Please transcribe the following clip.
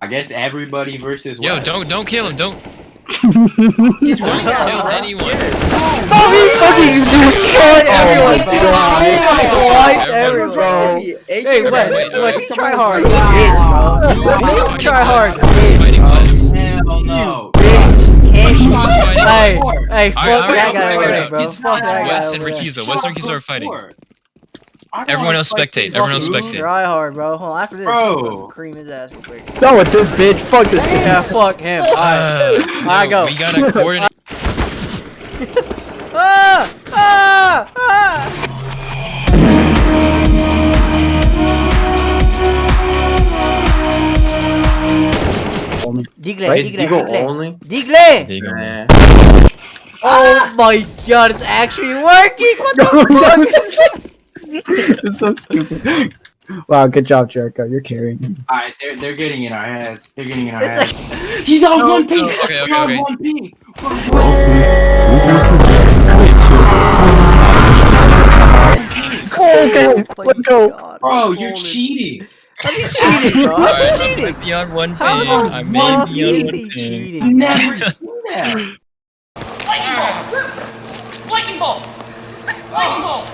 I guess everybody versus Yo, what? don't kill him. Don't kill anyone. Oh, he fucking destroyed everyone, bro. He wiped Everyone, everyone, bro. Hey, Wes, wait, Wes, he try hard, Who bitch, bro. was You fighting try hard, Wes? Who was fighting bitch, Wes? Hell no. bitch. Can't Who was fighting Hey, Wes? hey, fuck Alright, that I'll guy figure over it there, out. bro. It's Fuck that guy Wes and over there. Rikiza. Wes and Rikiza are fighting. Everyone else spectate. Everyone else Fucking spectate. try hard, bro. Hold on, after this, Bro. cream his ass real quick. Go with this bitch. Fuck this bitch. Yeah, fuck him. Alright, Yo, go. we gotta coordinate. Ah! Ah! Ah! Digle, Right? Digle, Deagle Digle. only? Digle! Nah. Oh my god, it's actually working! What the fuck? It's so stupid. Wow, good job, Jericho. You're carrying. Alright, they're getting in our heads. They're getting in our It's heads. He's on No, 1 P! no. Okay, You're on okay. 1 P! Okay, let's go. God. Bro, you're cheating! How's he cheating, bro? How's Alright, he I cheating? might be on one How ping. the I may fuck be on is one he ping. cheating? Never seen that! Lightning bolt! Lightning bolt! Lightning bolt!